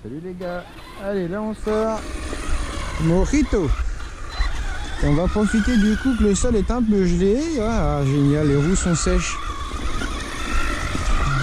Salut les gars. Allez, là on sort. Mojito. Et on va profiter du coup que le sol est un peu gelé. Ah, génial, les roues sont sèches.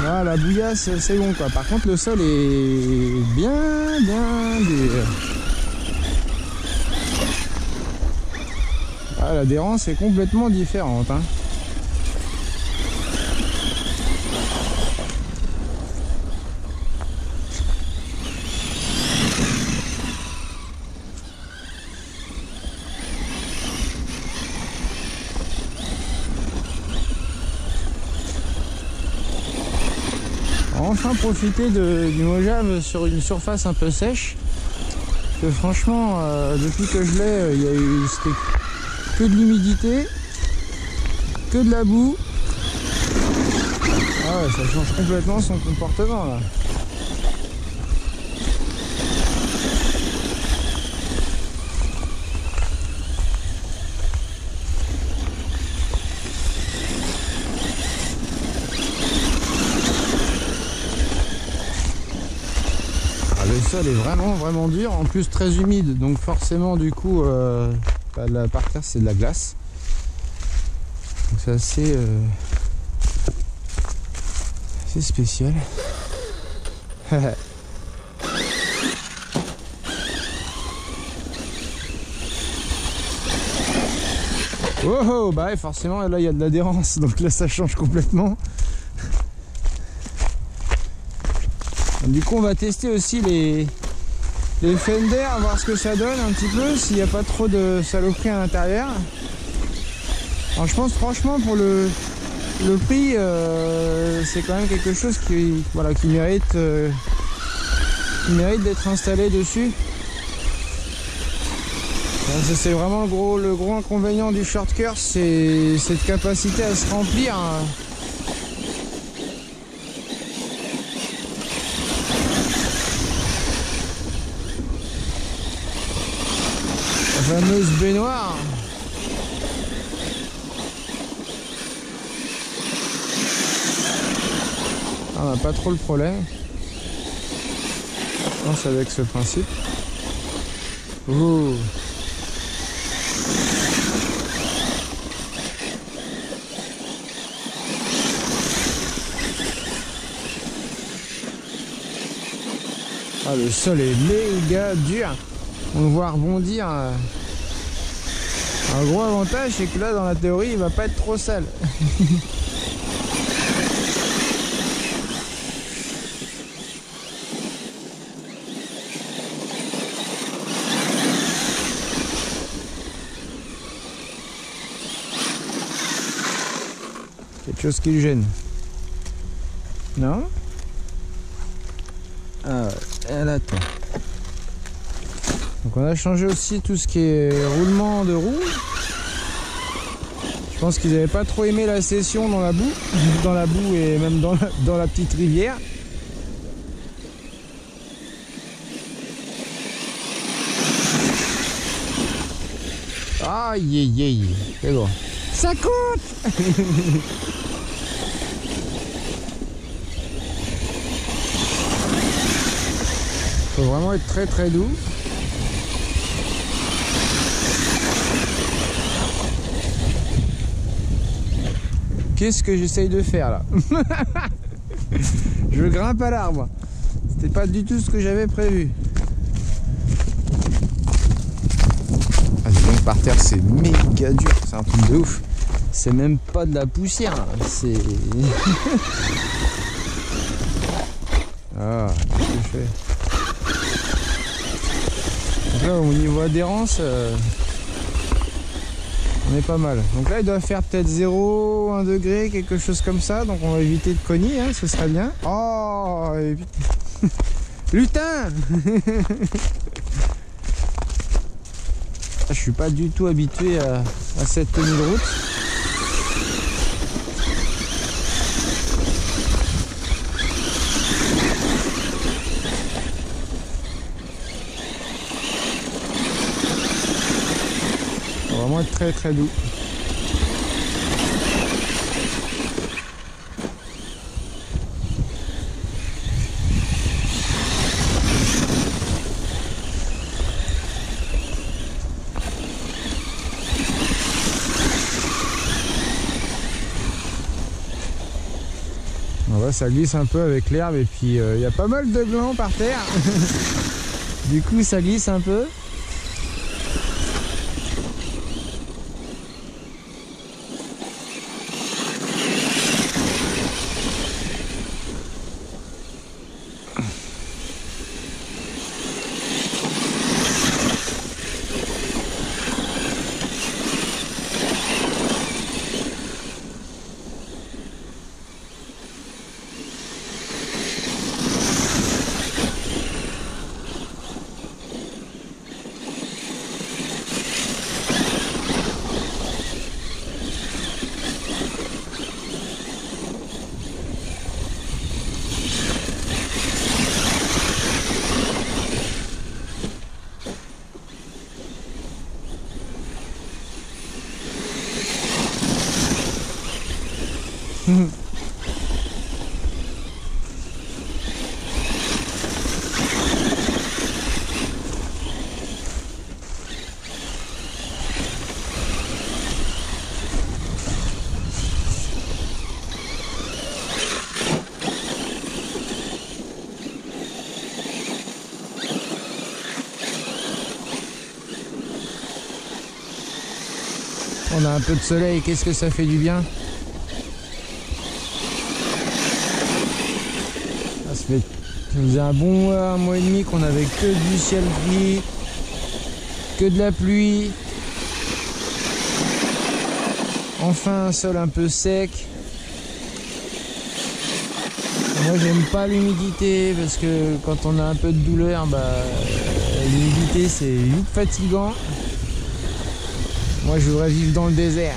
Ah, la bouillasse, c'est bon quoi. Par contre, le sol est bien dur. Ah, l'adhérence est complètement différente, hein. Enfin profiter du Mojave sur une surface un peu sèche. Parce que franchement, depuis que je l'ai, il y a eu que de l'humidité, que de la boue. Ah ouais, ça change complètement son comportement là. Le sol est vraiment dur, en plus très humide, donc forcément du coup par terre c'est de la glace, donc c'est assez spécial. Oh oh, bah ouais, forcément là il y a de l'adhérence, donc là ça change complètement. Du coup on va tester aussi les fenders, voir ce que ça donne un petit peu, s'il n'y a pas trop de saloperies à l'intérieur. Alors je pense franchement pour le prix, c'est quand même quelque chose qui mérite d'être installé dessus. C'est vraiment le gros inconvénient du short course, c'est cette capacité à se remplir. La fameuse baignoire. On n'a pas trop le problème. Je pense avec ce principe. Ouh. Ah, le sol est méga dur. On le voit rebondir. Un gros avantage, c'est que là, dans la théorie, il va pas être trop sale. Quelque chose qui le gêne. Non? Ah ouais, elle attend. Donc on a changé aussi tout ce qui est roulement de roues. Je pense qu'ils n'avaient pas trop aimé la session dans la boue et même dans la petite rivière. Aïe aïe aïe, c'est bon. Ça coûte. Faut vraiment être très doux. Qu'est-ce que j'essaye de faire là? Je grimpe à l'arbre. C'était pas du tout ce que j'avais prévu. Ah, dis donc, par terre c'est méga dur, c'est un truc de ouf. C'est même pas de la poussière, c'est... Ah, qu'est-ce que je fais? Donc là, au niveau adhérence, on est pas mal. Donc là, il doit faire peut-être 0, 1 degré, quelque chose comme ça. Donc on va éviter de cogner, hein, ce serait bien. Oh, lutin. Je suis pas du tout habitué à cette tenue de route. Vraiment être très doux. Ouais, ça glisse un peu avec l'herbe et puis il y a pas mal de glands par terre. Du coup ça glisse un peu. On a un peu de soleil, qu'est-ce que ça fait du bien. Ça faisait un bon mois et demi qu'on avait que du ciel gris, que de la pluie. Enfin un sol un peu sec. Moi j'aime pas l'humidité parce que quand on a un peu de douleur, l'humidité c'est vite fatigant. Moi je voudrais vivre dans le désert.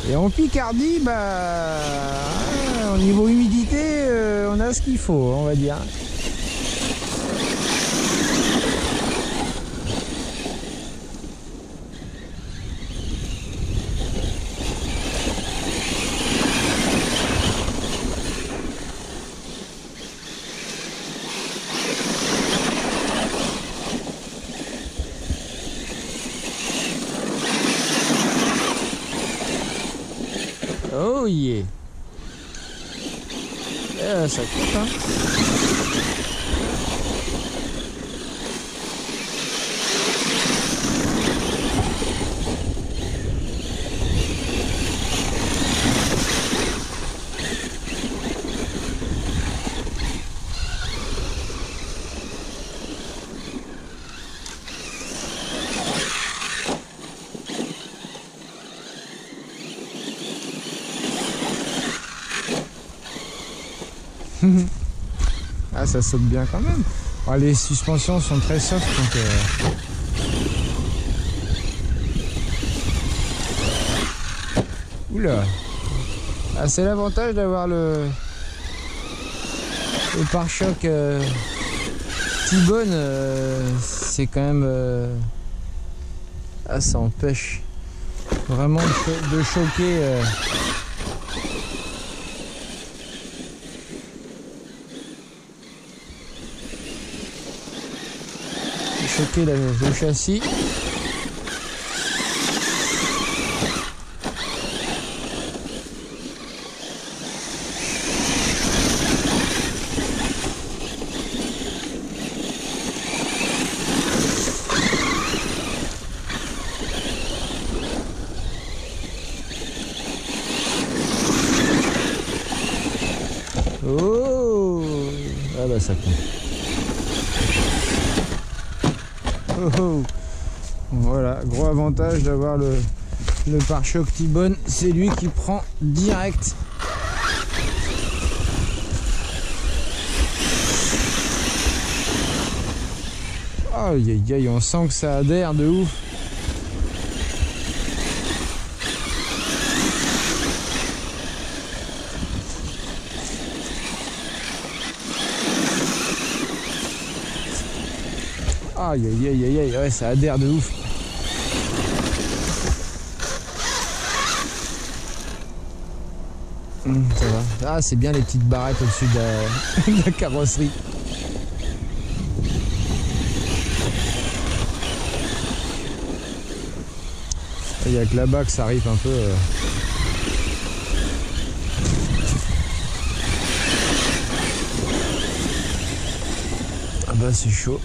Et en Picardie, au niveau humidité, on a ce qu'il faut, on va dire. Oh yeah. Ça compte, hein. Ah, ça saute bien quand même. Oh, les suspensions sont très soft donc Oula. Ah, c'est l'avantage d'avoir le pare-choc T-Bone, c'est quand même ah, ça empêche vraiment de choquer le châssis. Oh, ah bah ça compte. Oh, voilà, gros avantage d'avoir le pare-choc T-Bone, c'est lui qui prend direct. Aïe aïe aïe, on sent que ça adhère de ouf. Aïe aïe aïe aïe aïe, ouais, ça adhère de ouf. Ça va. Ah, c'est bien les petites barrettes au-dessus de la carrosserie. Il y a que là-bas que ça ripe un peu. Ah bah c'est chaud.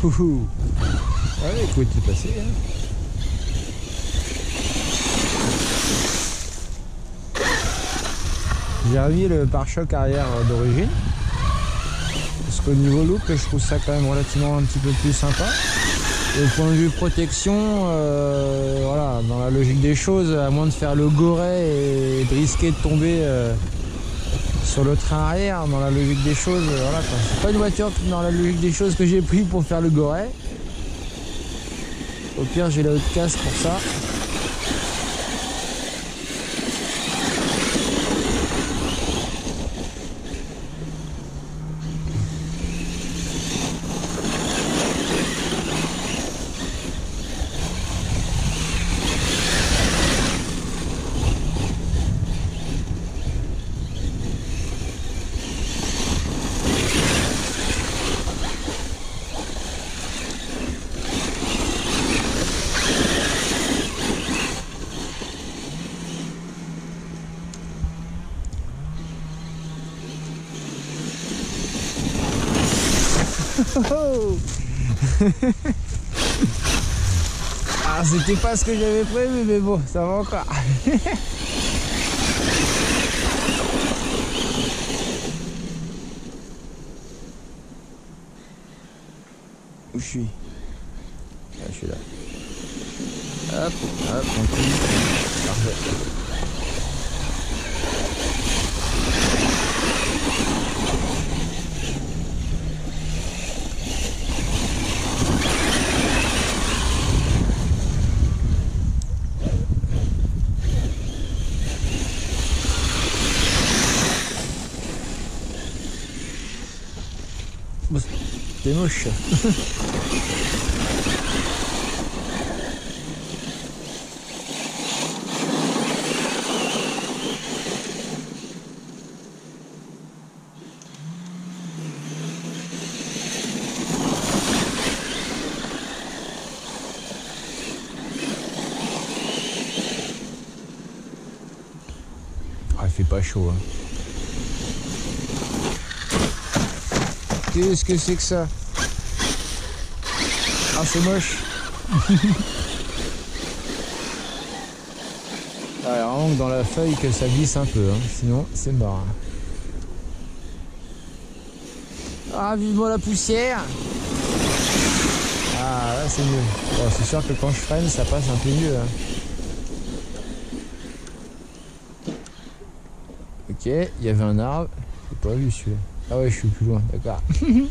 Ouhou. Ouais, écoute, c'est passé. Hein. J'ai remis le pare-choc arrière d'origine. Parce qu'au niveau look, je trouve ça quand même relativement un petit peu plus sympa. Et au point de vue protection, voilà, dans la logique des choses, à moins de faire le goret et de risquer de tomber sur le train arrière, dans la logique des choses, voilà quoi. C'est pas une voiture dans la logique des choses que j'ai pris pour faire le goret. Au pire, j'ai la haute casse pour ça. Ah, c'était pas ce que j'avais prévu, mais bon, ça va encore. Où je suis? Là, je suis là. Hop, hop, tranquille. Parfait. C'est moche. Ah, il fait pas chaud, hein. Qu'est-ce que c'est que ça? Ah, c'est moche. Ah, vraiment que dans la feuille que ça glisse un peu, hein. Sinon c'est mort. Ah, vivement la poussière. Ah, là c'est mieux. Bon, c'est sûr que quand je freine, ça passe un peu mieux, hein. Ok, il y avait un arbre. J'ai pas vu celui-là. Ah ouais, je suis plus loin, d'accord. Il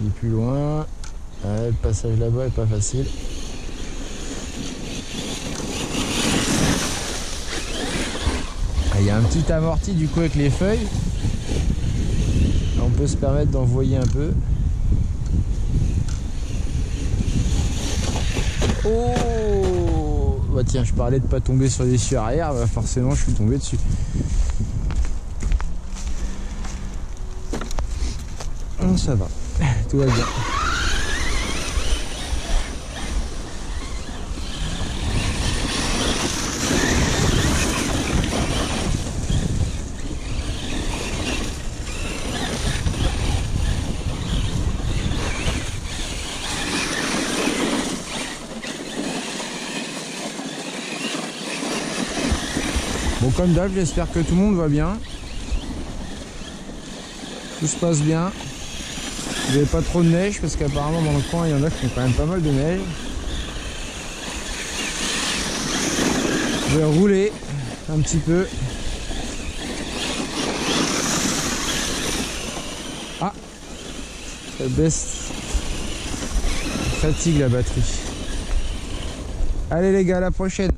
est plus loin. Ouais, le passage là-bas est pas facile. Ah, il y a un petit amorti du coup avec les feuilles. On peut se permettre d'envoyer un peu. Oh bah tiens, je parlais de pas tomber sur les cieux arrière, bah forcément je suis tombé dessus. Oh, ça va, tout va bien. Bon, comme d'hab, j'espère que tout le monde va bien. tout se passe bien. Il n'y avait pas trop de neige parce qu'apparemment dans le coin il y en a qui ont quand même pas mal de neige. Je vais rouler un petit peu. Ah, ça baisse. Fatigue la batterie. Allez les gars, à la prochaine.